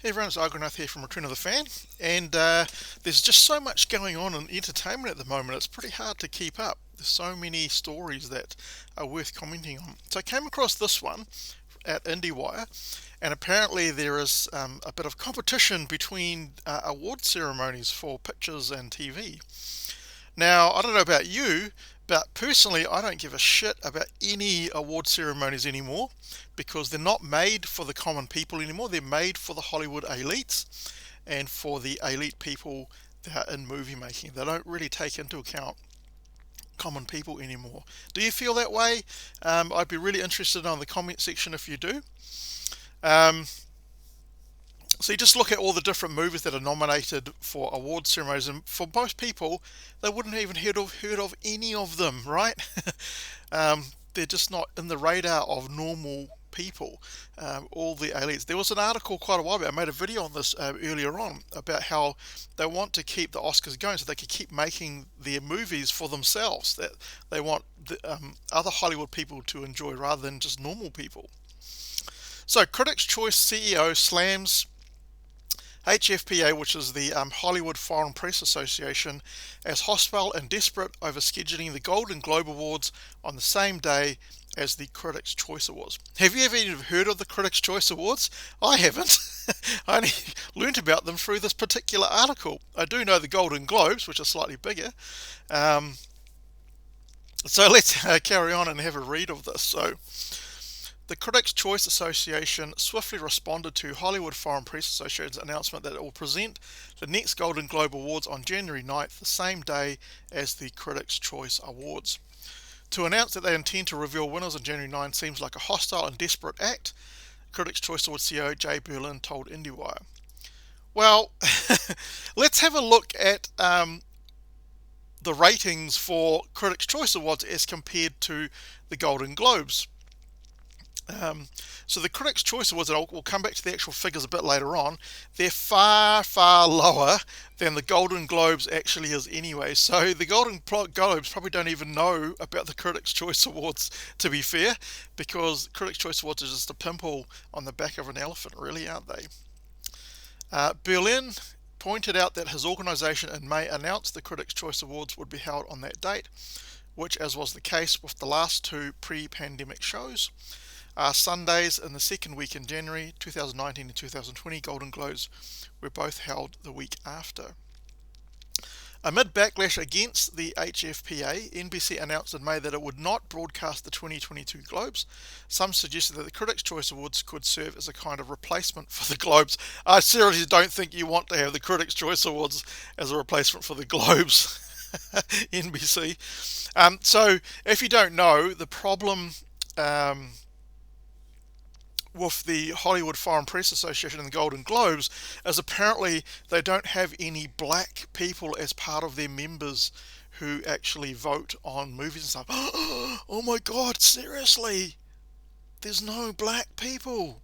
Hey everyone, it's Argonath here from Return of the Fan, and there's just so much going on in entertainment at the moment, it's pretty hard to keep up. There's so many stories that are worth commenting on. So I came across this one at IndieWire, and apparently there is a bit of competition between award ceremonies for pictures and TV. Now, I don't know about you, but personally, I don't give a shit about any award ceremonies anymore because they're not made for the common people anymore. They're made for the Hollywood elites and for the elite people that are in movie making. They don't really take into account common people anymore. Do you feel that way? I'd be really interested on the comment section if you do. Um, so you just look at all the different movies that are nominated for award ceremonies, and for most people, they wouldn't even heard of any of them, right? They're just not in the radar of normal people. All the elites. There was an article quite a while ago. I made a video on this earlier on about how they want to keep the Oscars going so they can keep making their movies for themselves. That they want other Hollywood people to enjoy rather than just normal people. So, Critics' Choice CEO slams HFPA, which is the Hollywood Foreign Press Association, as hostile and desperate over scheduling the Golden Globe Awards on the same day as the Critics' Choice Awards. Have you ever even heard of the Critics' Choice Awards? I haven't. I only learnt about them through this particular article. I do know the Golden Globes, which are slightly bigger. Um, so let's carry on and have a read of this. So, the Critics' Choice Association swiftly responded to Hollywood Foreign Press Association's announcement that it will present the next Golden Globe Awards on January 9th, the same day as the Critics' Choice Awards. To announce that they intend to reveal winners on January 9 seems like a hostile and desperate act, Critics' Choice Awards CEO Jay Berlin told IndieWire. Well, let's have a look at the ratings for Critics' Choice Awards as compared to the Golden Globes. So the Critics' Choice Awards, and we'll come back to the actual figures a bit later on, they're far, far lower than the Golden Globes actually is anyway. So the Golden Globes probably don't even know about the Critics' Choice Awards, to be fair, because Critics' Choice Awards is just a pimple on the back of an elephant, really, aren't they? Berlin pointed out that his organisation in May announced the Critics' Choice Awards would be held on that date, which, as was the case with the last two pre-pandemic shows, Sundays in the second week in January 2019 and 2020 Golden Globes were both held the week after. Amid backlash against the HFPA, NBC announced in May that it would not broadcast the 2022 Globes. Some suggested that the Critics' Choice Awards could serve as a kind of replacement for the Globes. I seriously don't think you want to have the Critics' Choice Awards as a replacement for the Globes. NBC. So, if you don't know, the problem with the Hollywood Foreign Press Association and the Golden Globes is apparently they don't have any black people as part of their members who actually vote on movies and stuff. Oh my god, seriously? There's no black people.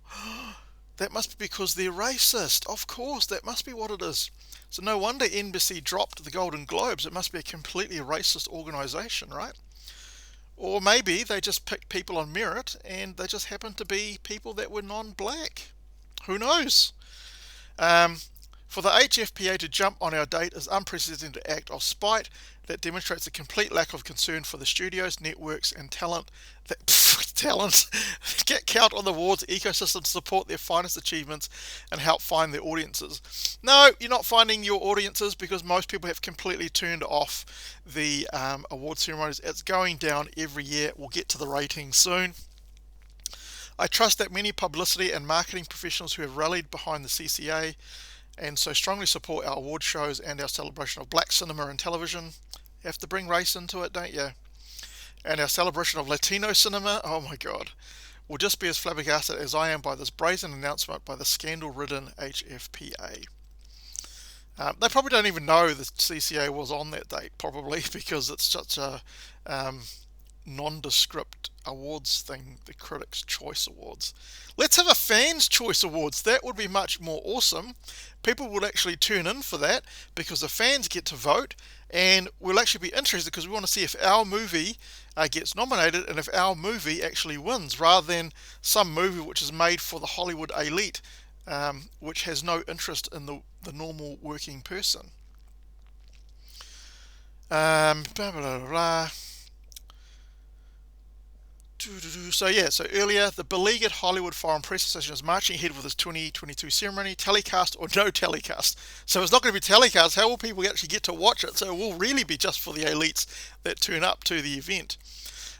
That must be because they're racist. Of course, that must be what it is. So no wonder NBC dropped the Golden Globes. It must be a completely racist organization, right? Or maybe they just picked people on merit and they just happened to be people that were non-black. Who knows? Um, for the HFPA to jump on our date is unprecedented act of spite that demonstrates a complete lack of concern for the studios, networks, and talent that talent get count on the awards ecosystem to support their finest achievements and help find their audiences. No, you're not finding your audiences because most people have completely turned off the award ceremonies. It's going down every year. We'll get to the ratings soon. I trust that many publicity and marketing professionals who have rallied behind the CCA and so strongly support our award shows and our celebration of black cinema and television. You have to bring race into it, don't you? And our celebration of Latino cinema, oh my god, will just be as flabbergasted as I am by this brazen announcement by the scandal-ridden HFPA. They probably don't even know the CCA was on that date, probably, because it's such a nondescript awards thing, the Critics' Choice Awards. Let's have a Fans' Choice Awards. That would be much more awesome. People would actually tune in for that because the fans get to vote, and we'll actually be interested because we want to see if our movie gets nominated and if our movie actually wins rather than some movie which is made for the Hollywood elite which has no interest in the normal working person. Blah, blah, blah, blah. So yeah, so earlier, the beleaguered Hollywood Foreign Press Association is marching ahead with its 2022 ceremony, telecast or no telecast. So it's not going to be telecast. How will people actually get to watch it? So it will really be just for the elites that turn up to the event.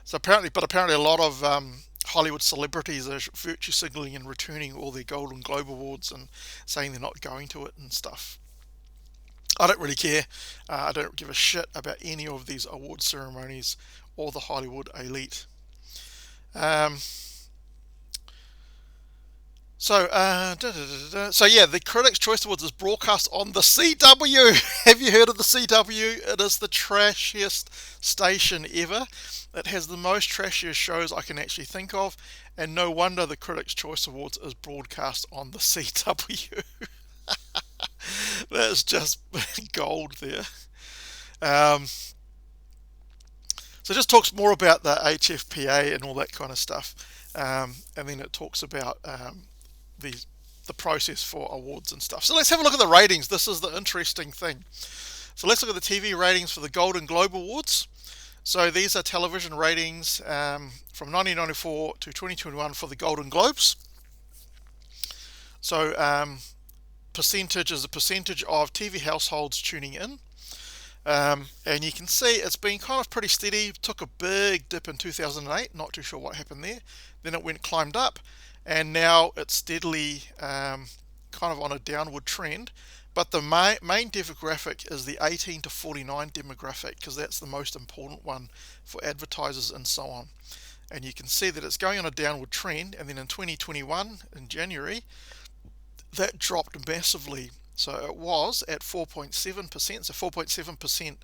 So apparently a lot of Hollywood celebrities are virtue signaling and returning all their Golden Globe awards and saying they're not going to it and stuff. I don't really care. I don't give a shit about any of these award ceremonies or the Hollywood elite. Um, so yeah, the Critics' Choice Awards is broadcast on the CW. Have you heard of the CW? It is the trashiest station ever. It has the most trashiest shows I can actually think of, and no wonder the Critics' Choice Awards is broadcast on the CW. That's just gold there. Um, So it just talks more about the HFPA and all that kind of stuff, and then it talks about the the process for awards and stuff. So let's have a look at the ratings. This is the interesting thing. So let's look at the TV ratings for the Golden Globe Awards. So these are television ratings from 1994 to 2021 for the Golden Globes. So percentage is a percentage of TV households tuning in. And you can see it's been kind of pretty steady. Took a big dip in 2008, not too sure what happened there. Then it climbed up, and now it's steadily kind of on a downward trend. But the main demographic is the 18 to 49 demographic, because that's the most important one for advertisers and so on. And you can see that it's going on a downward trend, and then in 2021, in January, that dropped massively. So it was at 4.7%, so 4.7%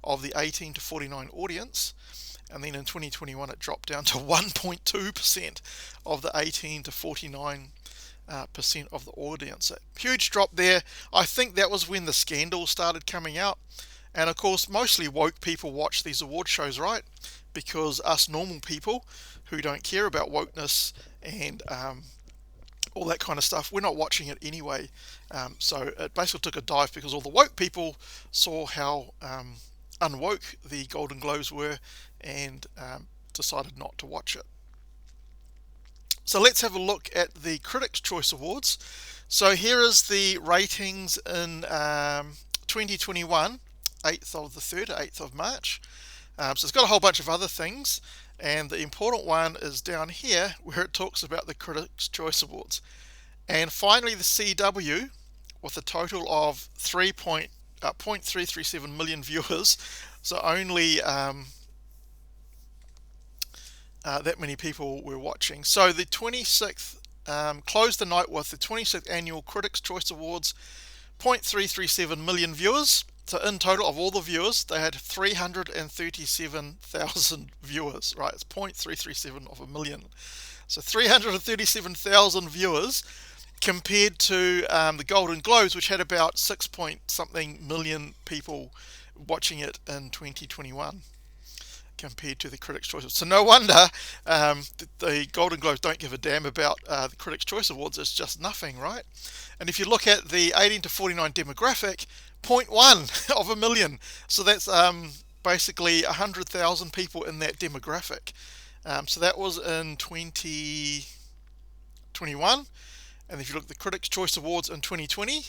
of the 18 to 49 audience, and then in 2021 it dropped down to 1.2% of the 18 to 49 percent of the audience. A huge drop there. I think that was when the scandal started coming out, and of course mostly woke people watch these award shows, right? Because us normal people who don't care about wokeness and all that kind of stuff, we're not watching it anyway. So it basically took a dive because all the woke people saw how unwoke the Golden Globes were and decided not to watch it. So let's have a look at the Critics' Choice Awards. So here is the ratings in 2021, 8th of the 3rd to 8th of March. So it's got a whole bunch of other things, and the important one is down here where it talks about the Critics' Choice Awards. And finally the CW, with a total of 0.337 million viewers, so only that many people were watching. So the 26th closed the night with the 26th annual Critics' Choice Awards, 0.337 million viewers. So in total of all the viewers, they had 337,000 viewers, right? It's 0.337 of a million. So 337,000 viewers compared to the Golden Globes, which had about 6 point something million people watching it in 2021 compared to the Critics' Choice. So no wonder the Golden Globes don't give a damn about the Critics' Choice Awards. It's just nothing, right? And if you look at the 18 to 49 demographic, 0.1 of a million. So that's basically 100,000 people in that demographic. So that was in 2021. And if you look at the Critics' Choice Awards in 2020,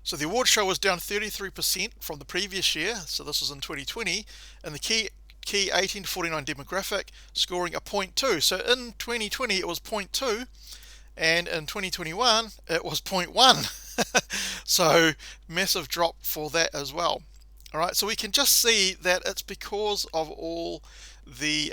so the award show was down 33% from the previous year, so this was in 2020, and the key 18 to 49 demographic scoring a 0.2. So in 2020 it was 0.2, and in 2021 it was 0.1. So massive drop for that as well. All right, so we can just see that it's because of all the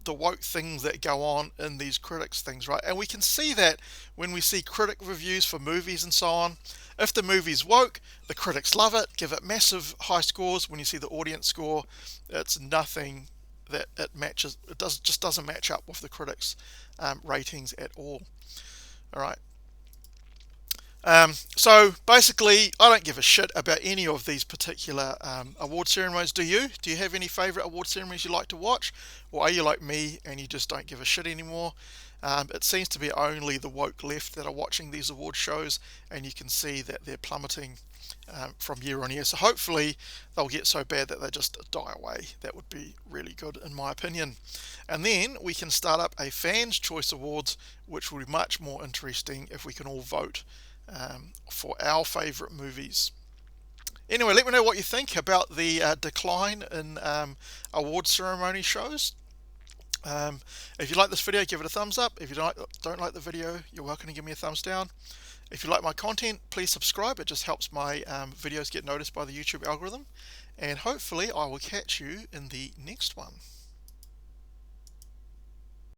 woke things that go on in these critics things, right? And we can see that when we see critic reviews for movies and so on. If the movie's woke, the critics love it, give it massive high scores. When you see the audience score, it's nothing that it matches. It just doesn't match up with the critics ratings at all. All right. So basically, I don't give a shit about any of these particular award ceremonies. Do you? Do you have any favorite award ceremonies you like to watch? Or are you like me and you just don't give a shit anymore? It seems to be only the woke left that are watching these award shows, and you can see that they're plummeting from year on year. So hopefully they'll get so bad that they just die away. That would be really good, in my opinion. And then we can start up a Fans Choice Awards, which will be much more interesting if we can all vote for our favourite movies. Anyway, let me know what you think about the decline in award ceremony shows. If you like this video, give it a thumbs up. If you don't like the video, you're welcome to give me a thumbs down. If you like my content, please subscribe. It just helps my videos get noticed by the YouTube algorithm. And hopefully I will catch you in the next one.